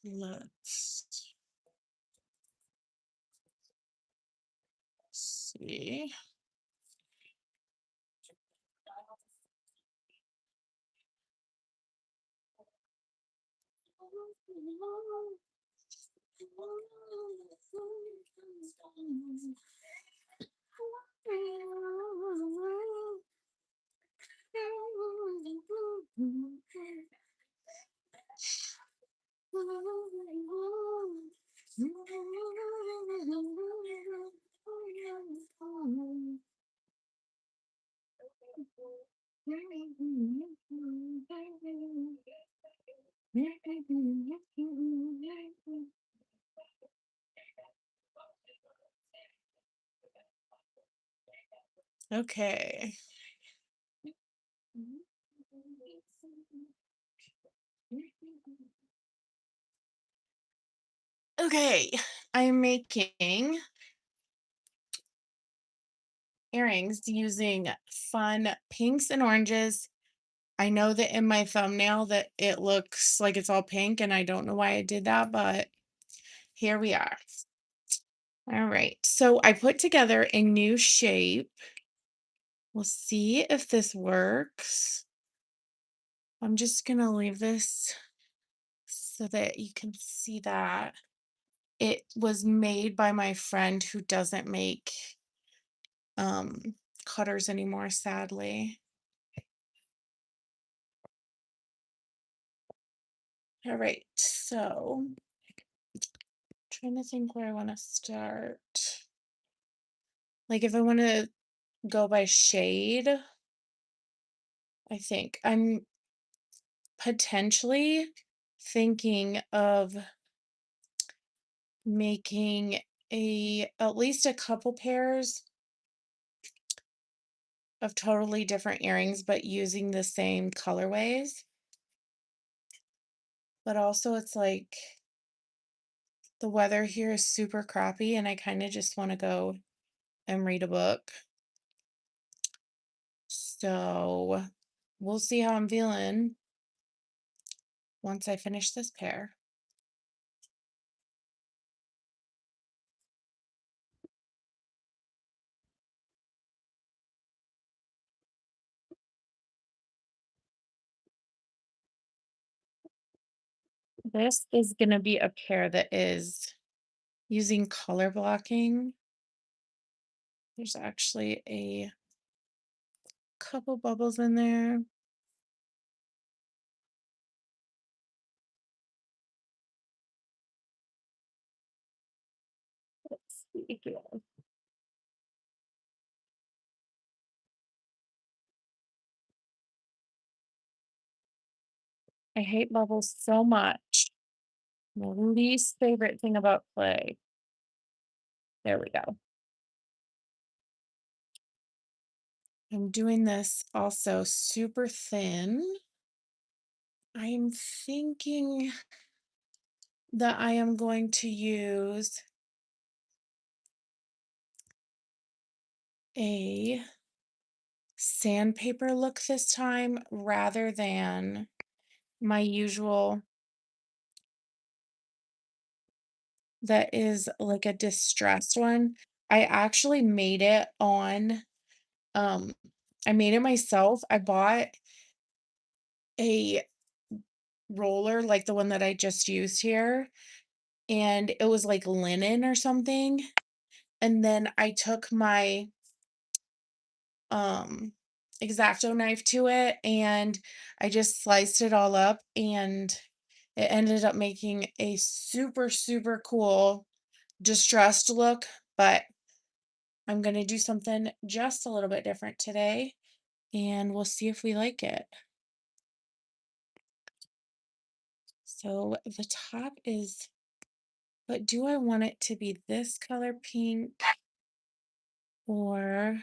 let's see. Okay. Okay, I'm making earrings using fun pinks and oranges. I know that in my thumbnail that it looks like it's all pink, and I don't know why I did that, but here we are. All right, so I put together a new shape. We'll see if this works. I'm just gonna leave this so that you can see that. It was made by my friend who doesn't make um cutters anymore, sadly. All right, so trying to think where I want to start. Like if I want to go by shade, I think I'm potentially thinking of making at least a couple pairs of totally different earrings, but using the same colorways. But also it's like the weather here is super crappy and I kind of just want to go and read a book. So we'll see how I'm feeling once I finish this pair. This is going to be a pair that is using color blocking. There's actually a couple bubbles in there. Let's see here. I hate bubbles so much. My least favorite thing about clay. There we go. I'm doing this also super thin. I'm thinking that I am going to use a sandpaper look this time rather than my usual that is like a distressed one. I actually made it on um I made it myself. I bought a roller like the one that I just used here, and it was like linen or something. And then I took my um X-Acto knife to it and I just sliced it all up and it ended up making a super super cool distressed look, but I'm going to do something just a little bit different today and we'll see if we like it. So the top is, but do I want it to be this color pink or,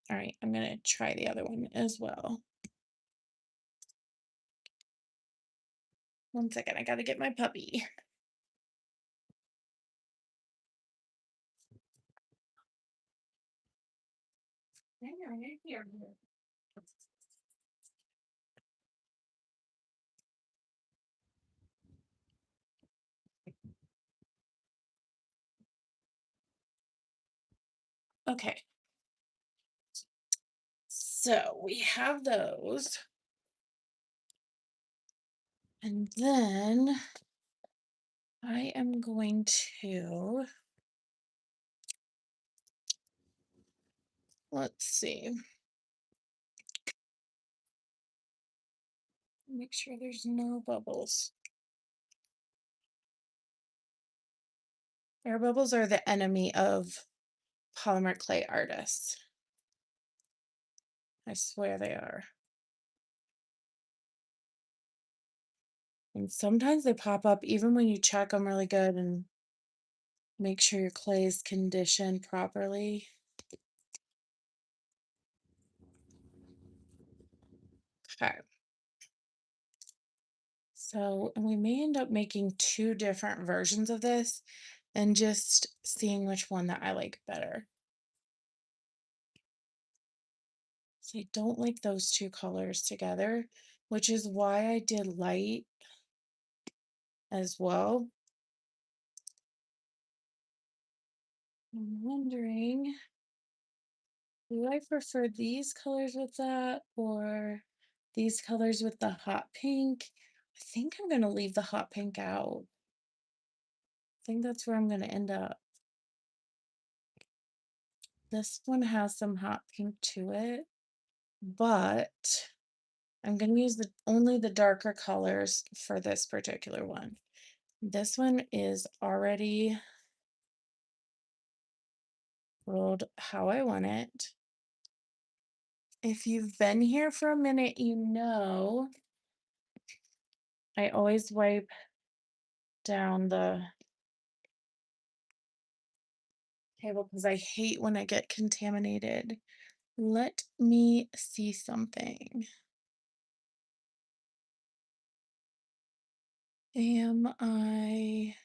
all right, I'm going to try the other one as well. One second, I got to get my puppy. Okay, so we have those. And then I am going to, let's see, make sure there's no bubbles. Air bubbles are the enemy of polymer clay artists. I swear they are. And sometimes they pop up even when you check them really good and make sure your clay is conditioned properly. Okay. So, and we may end up making two different versions of this and just seeing which one that I like better. So I don't like those two colors together, which is why I did light as well. I'm wondering, do I prefer these colors with that or these colors with the hot pink? I think I'm going to leave the hot pink out. I think that's where I'm going to end up. This one has some hot pink to it, but I'm going to use only the darker colors for this particular one. This one is already rolled how I want it. If you've been here for a minute, you know I always wipe down the table because I hate when I get contaminated. Let me see something. Am I...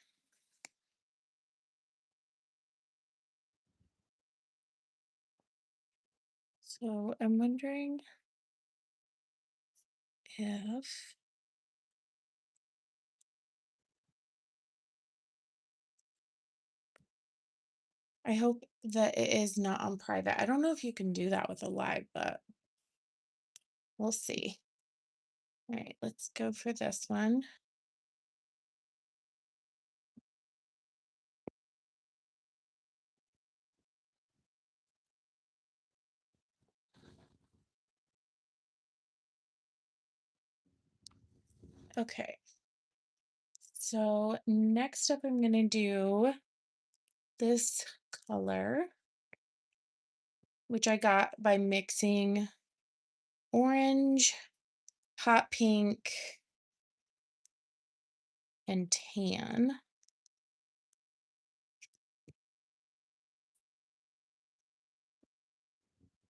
So I'm wondering if I hope that it is not on private. I don't know if you can do that with a live, but we'll see. All right, let's go for this one. Okay. So next up, I'm going to do this color, which I got by mixing orange, hot pink, and tan.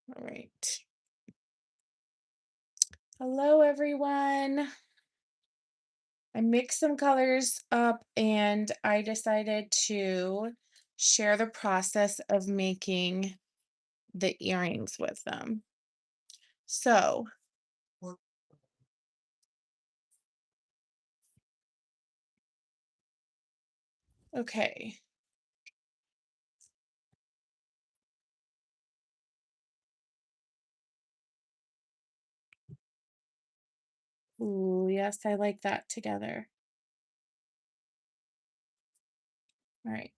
All right. Hello, everyone. I mixed some colors up and I decided to share the process of making the earrings with them. So, okay. Ooh, yes, I like that together. All right.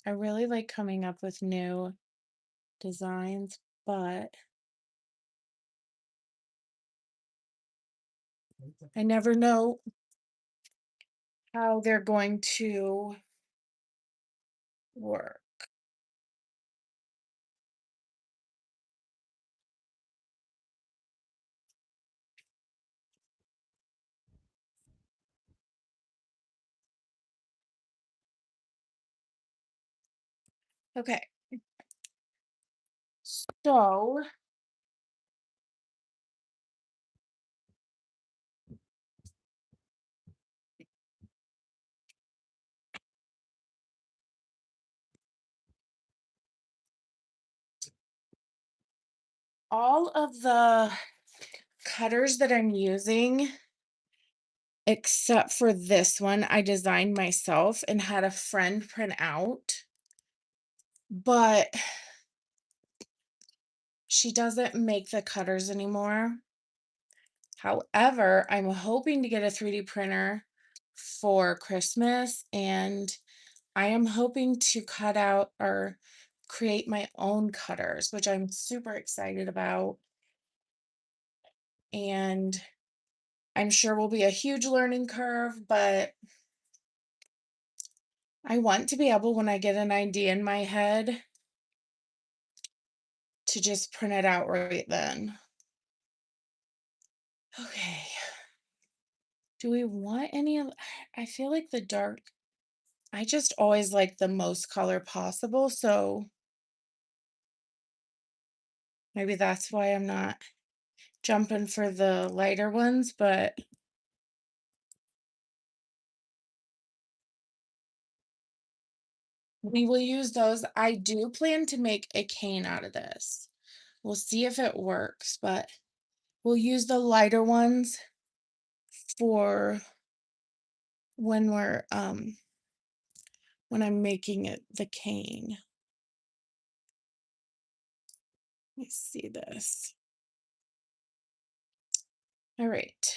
I really like coming up with new designs, but I never know how they're going to work. Okay. So, all of the cutters that I'm using except for this one I designed myself and had a friend print out, but she doesn't make the cutters anymore. However, I'm hoping to get a 3D printer for Christmas, and I am hoping to cut out or create my own cutters, which I'm super excited about. And I'm sure will be a huge learning curve, but I want to be able, when I get an idea in my head, to just print it out right then. Okay. Do we want any of, I feel like the dark, I just always like the most color possible, so maybe that's why I'm not jumping for the lighter ones, but we will use those. I do plan to make a cane out of this. We'll see if it works, but we'll use the lighter ones for when when I'm making it the cane. Let me see this. All right.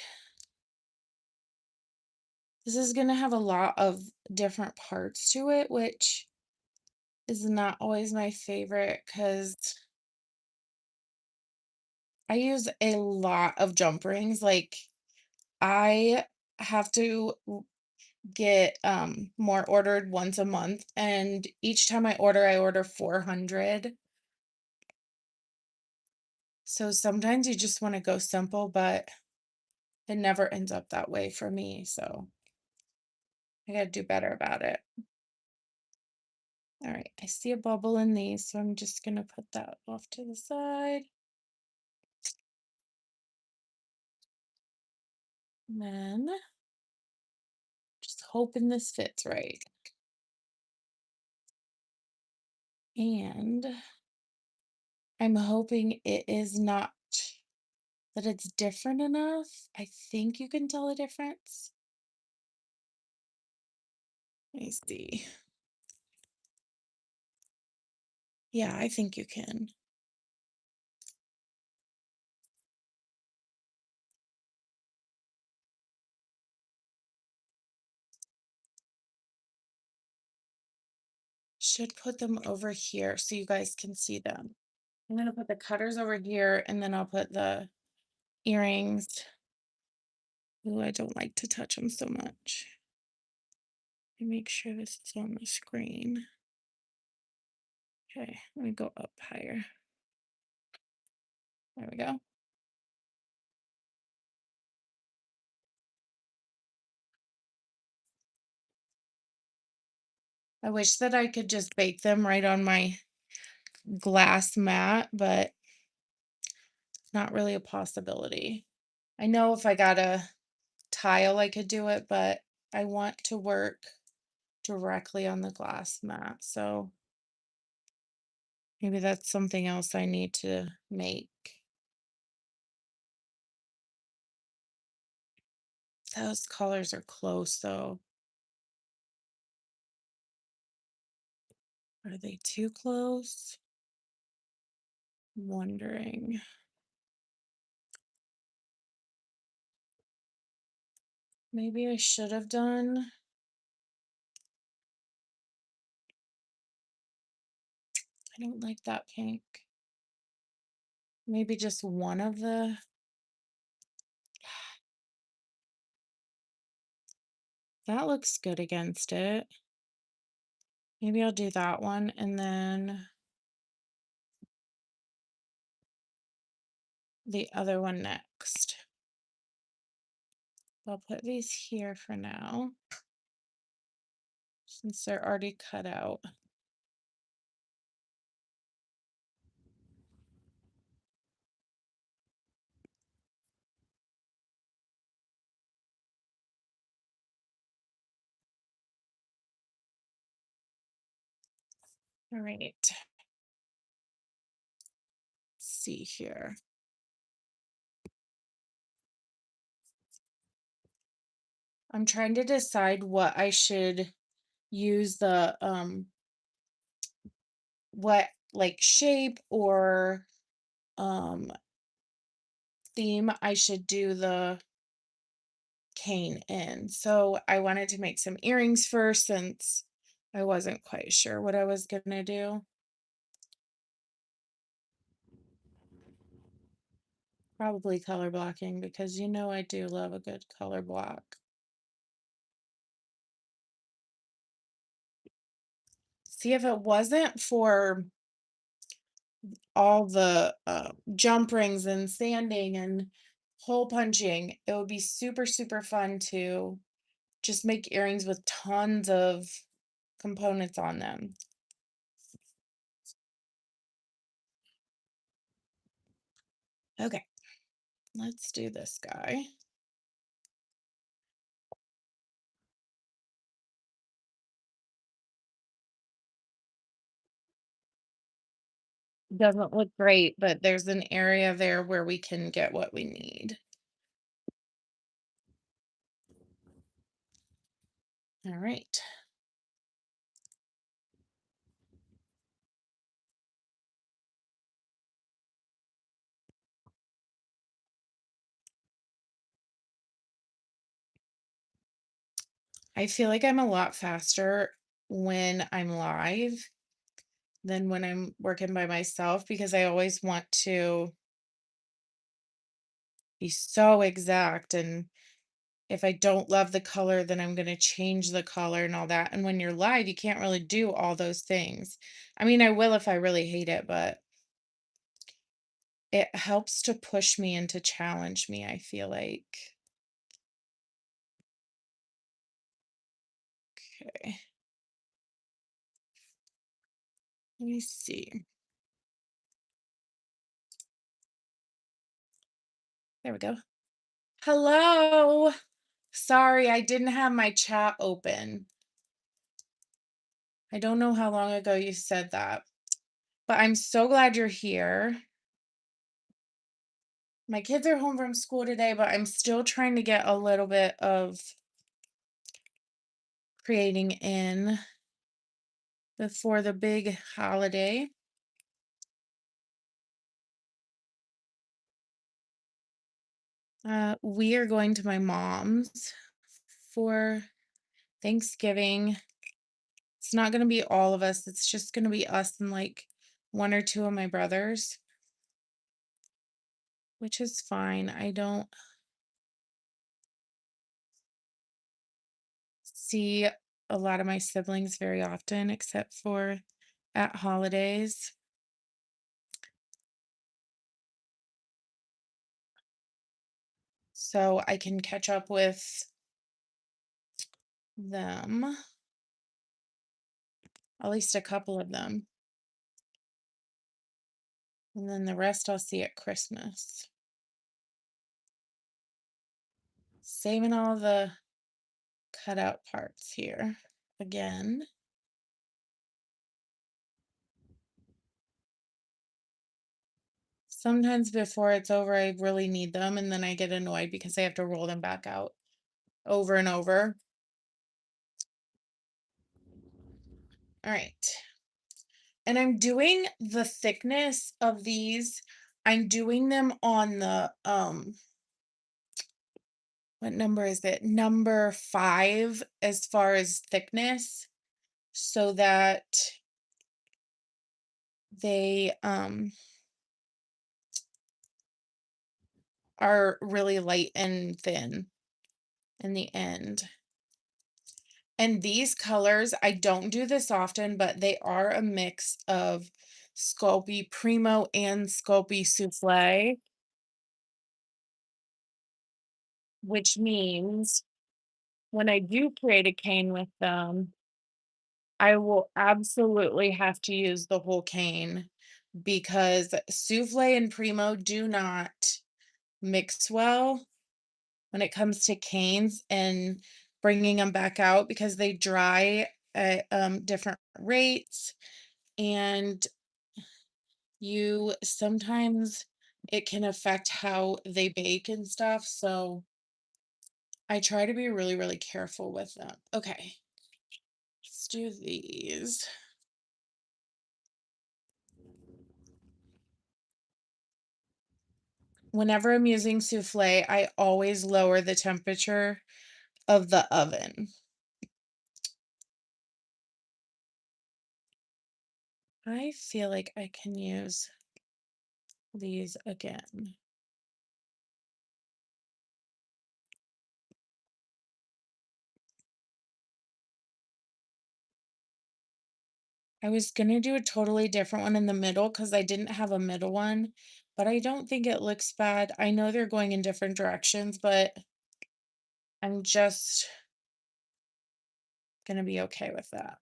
This is gonna have a lot of different parts to it, which is not always my favorite because I use a lot of jump rings. Like I have to get more ordered once a month, and each time I order 400. So sometimes you just want to go simple, but it never ends up that way for me. So I got to do better about it. All right, I see a bubble in these, so I'm just going to put that off to the side. And then just hoping this fits right. And I'm hoping it is not, that it's different enough. I think you can tell a difference. Let me see. Yeah, I think you can. Should put them over here so you guys can see them. I'm gonna put the cutters over here and then I'll put the earrings. Ooh, I don't like to touch them so much. Let me make sure this is on the screen. Okay, let me go up higher. There we go. I wish that I could just bake them right on my glass mat, but not really a possibility. I know if I got a tile, I could do it, but I want to work directly on the glass mat. So maybe that's something else I need to make. Those colors are close though. Are they too close? I'm wondering. Maybe I should have done. I don't like that pink. Maybe just one of the. That looks good against it. Maybe I'll do that one and then the other one next. I'll put these here for now since they're already cut out. All right. Let's see here. I'm trying to decide what I should use the what like shape or um theme I should do the cane in. So I wanted to make some earrings first since I wasn't quite sure what I was gonna do. Probably color blocking because you know I do love a good color block. See, if it wasn't for all the jump rings and sanding and hole punching, it would be super, super fun to just make earrings with tons of components on them. Okay, let's do this guy. Doesn't look great, but there's an area there where we can get what we need. All right. I feel like I'm a lot faster when I'm live than when I'm working by myself because I always want to be so exact. And if I don't love the color, then I'm going to change the color and all that. And when you're live, you can't really do all those things. I mean, I will if I really hate it, but it helps to push me and to challenge me, I feel like. Okay, let me see. There we go. Hello. Sorry, I didn't have my chat open. I don't know how long ago you said that, but I'm so glad you're here. My kids are home from school today, but I'm still trying to get a little bit of creating in before the big holiday. We are going to my mom's for Thanksgiving. It's not going to be all of us, it's just going to be us and like one or two of my brothers, which is fine. I don't see a lot of my siblings very often except for at holidays. So I can catch up with them, at least a couple of them. And then the rest I'll see at Christmas. Saving all the cutout parts here again. Sometimes before it's over, I really need them, and then I get annoyed because I have to roll them back out over and over. All right. And I'm doing the thickness of these. I'm doing them on the what number is it? Number 5 as far as thickness so that they are really light and thin in the end. And these colors, I don't do this often, but they are a mix of Sculpey Primo and Sculpey Souffle, which means when I do create a cane with them, I will absolutely have to use the whole cane because Souffle and Primo do not mix well when it comes to canes and bringing them back out because they dry at different rates, and you sometimes it can affect how they bake and stuff. So I try to be really, really careful with them. Okay, let's do these. Whenever I'm using souffle, I always lower the temperature of the oven. I feel like I can use these again. I was gonna do a totally different one in the middle because I didn't have a middle one, but I don't think it looks bad. I know they're going in different directions, but I'm just gonna be okay with that.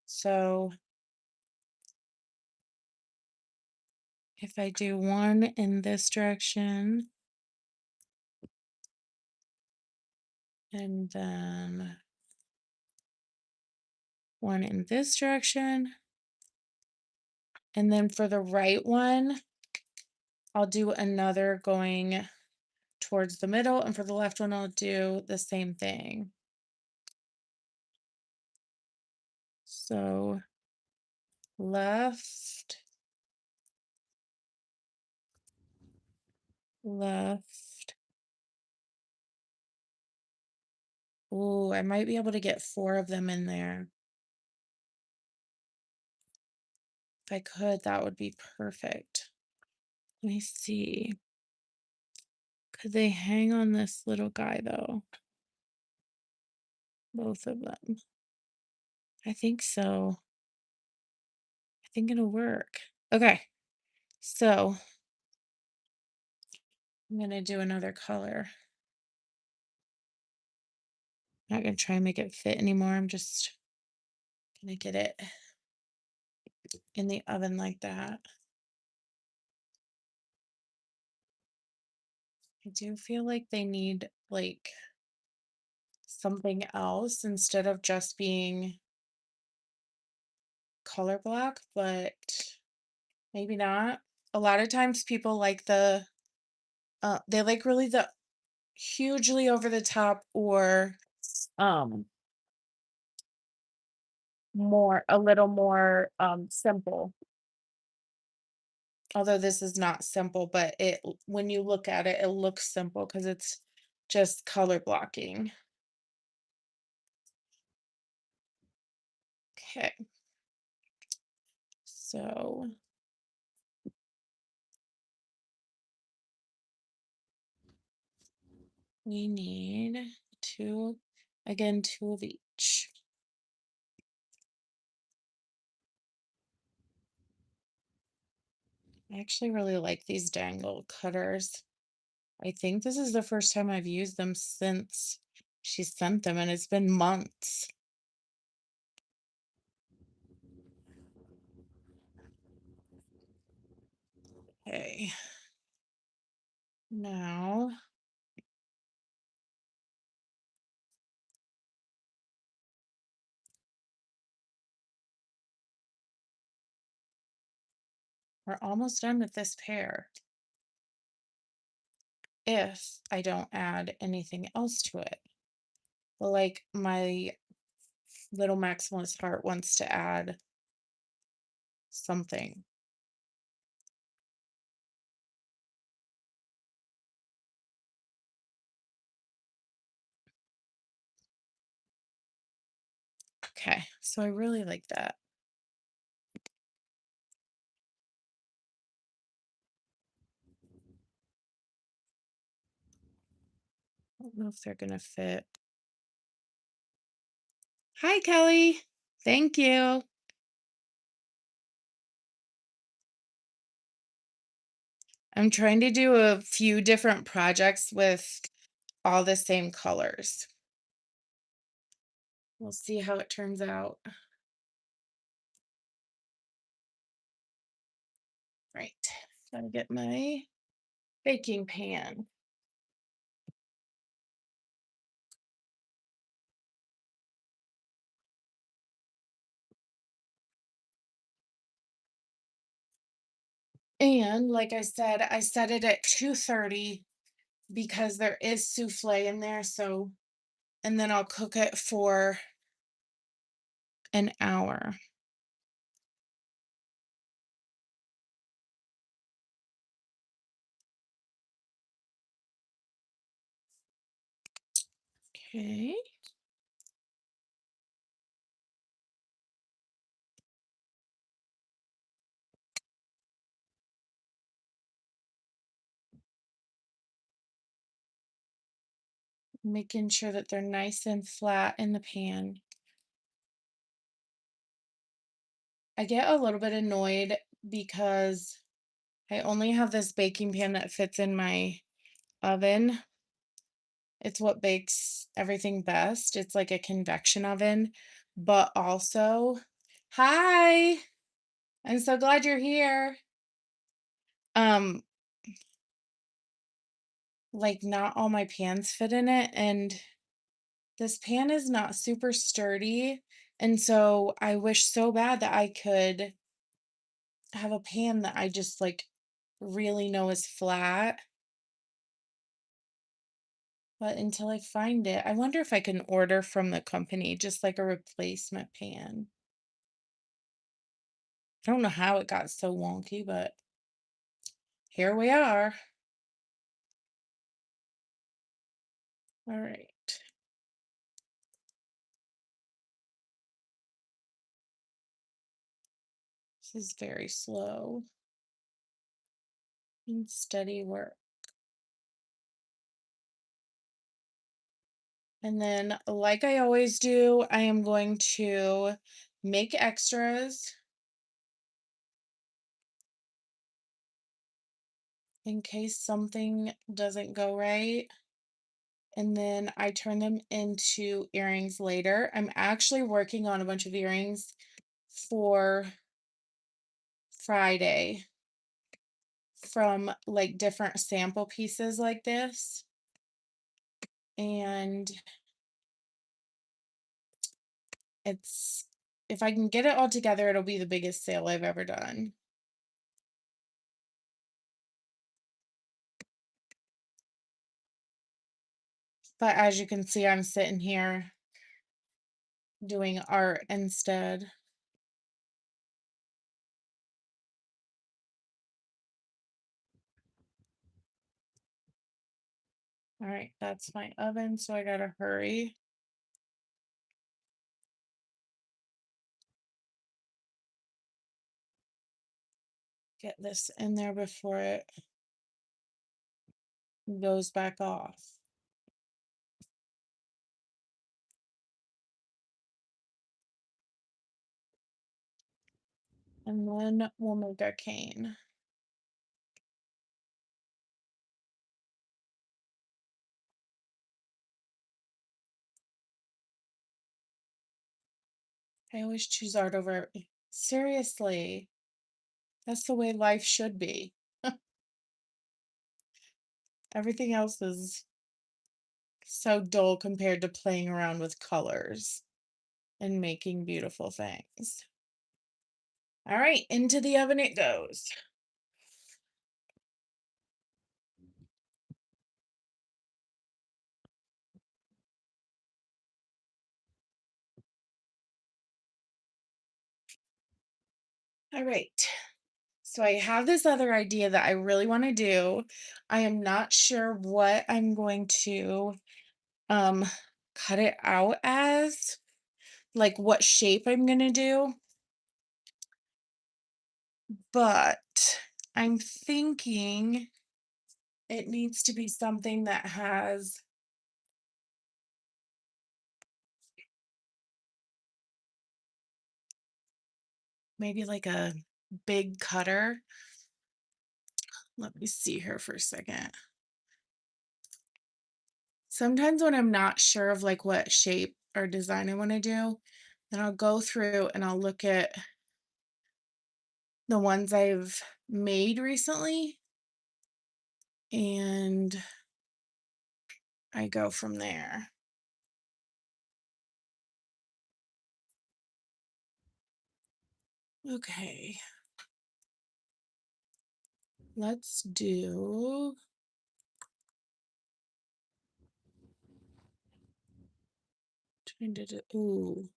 So if I do one in this direction and then one in this direction, and then for the right one, I'll do another going towards the middle, and for the left one, I'll do the same thing. So left, left. Ooh, I might be able to get 4 of them in there. If I could, that would be perfect. Let me see. Could they hang on this little guy though? Both of them. I think so. I think it'll work. Okay. So I'm gonna do another color. Not gonna try and make it fit anymore. I'm just gonna get it in the oven like that. I do feel like they need like something else instead of just being color block, but maybe not. A lot of times people like they like really the hugely over the top or um more a little more simple. Although this is not simple, but when you look at it, it looks simple because it's just color blocking. Okay. So we need two, again, two of each. I actually really like these dangle cutters. I think this is the first time I've used them since she sent them, and it's been months. Okay. Now, we're almost done with this pair. If I don't add anything else to it. But like my little maximalist heart wants to add something. Okay, so I really like that. I don't know if they're gonna fit. Hi, Kelly. Thank you. I'm trying to do a few different projects with all the same colors. We'll see how it turns out. Right. Gotta get my baking pan. And like I said, I set it at 230 because there is souffle in there, so and then I'll cook it for an hour. Okay. Making sure that they're nice and flat in the pan. I get a little bit annoyed because I only have this baking pan that fits in my oven. It's what bakes everything best. It's like a convection oven, but also, hi, I'm so glad you're here. Um, like not all my pans fit in it, and this pan is not super sturdy. And so I wish so bad that I could have a pan that I just like really know is flat. But until I find it, I wonder if I can order from the company just like a replacement pan. I don't know how it got so wonky, but here we are. All right. This is very slow and steady work. And then, like I always do, I am going to make extras in case something doesn't go right. And then I turn them into earrings later. I'm actually working on a bunch of earrings for Friday from like different sample pieces like this. And it's if I can get it all together, it'll be the biggest sale I've ever done. But as you can see, I'm sitting here doing art instead. All right, that's my oven, so I gotta hurry. Get this in there before it goes back off. And then we'll make our cane. I always choose art over. Seriously, that's the way life should be. Everything else is so dull compared to playing around with colors and making beautiful things. All right, into the oven it goes. All right. So I have this other idea that I really want to do. I am not sure what I'm going to um cut it out as, like what shape I'm going to do, but I'm thinking it needs to be something that has maybe like a big cutter. Let me see here for a second. Sometimes when I'm not sure of like what shape or design I want to do, then I'll go through and I'll look at the ones I've made recently and I go from there. Okay. Let's do ooh,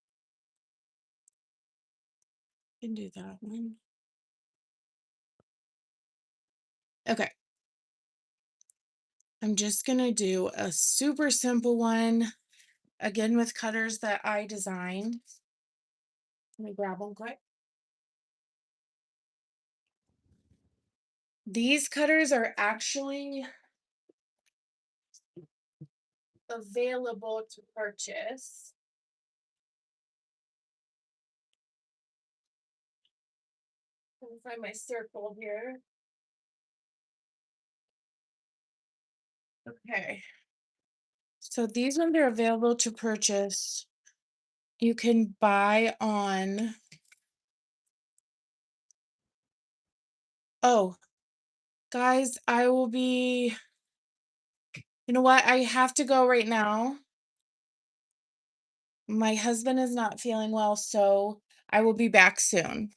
can do that one. Okay, I'm just gonna do a super simple one, again with cutters that I designed. Let me grab one quick. These cutters are actually available to purchase. Let me find my circle here. Okay. So these ones are available to purchase. You can buy on, oh, guys, I will be, you know what? I have to go right now. My husband is not feeling well, so I will be back soon.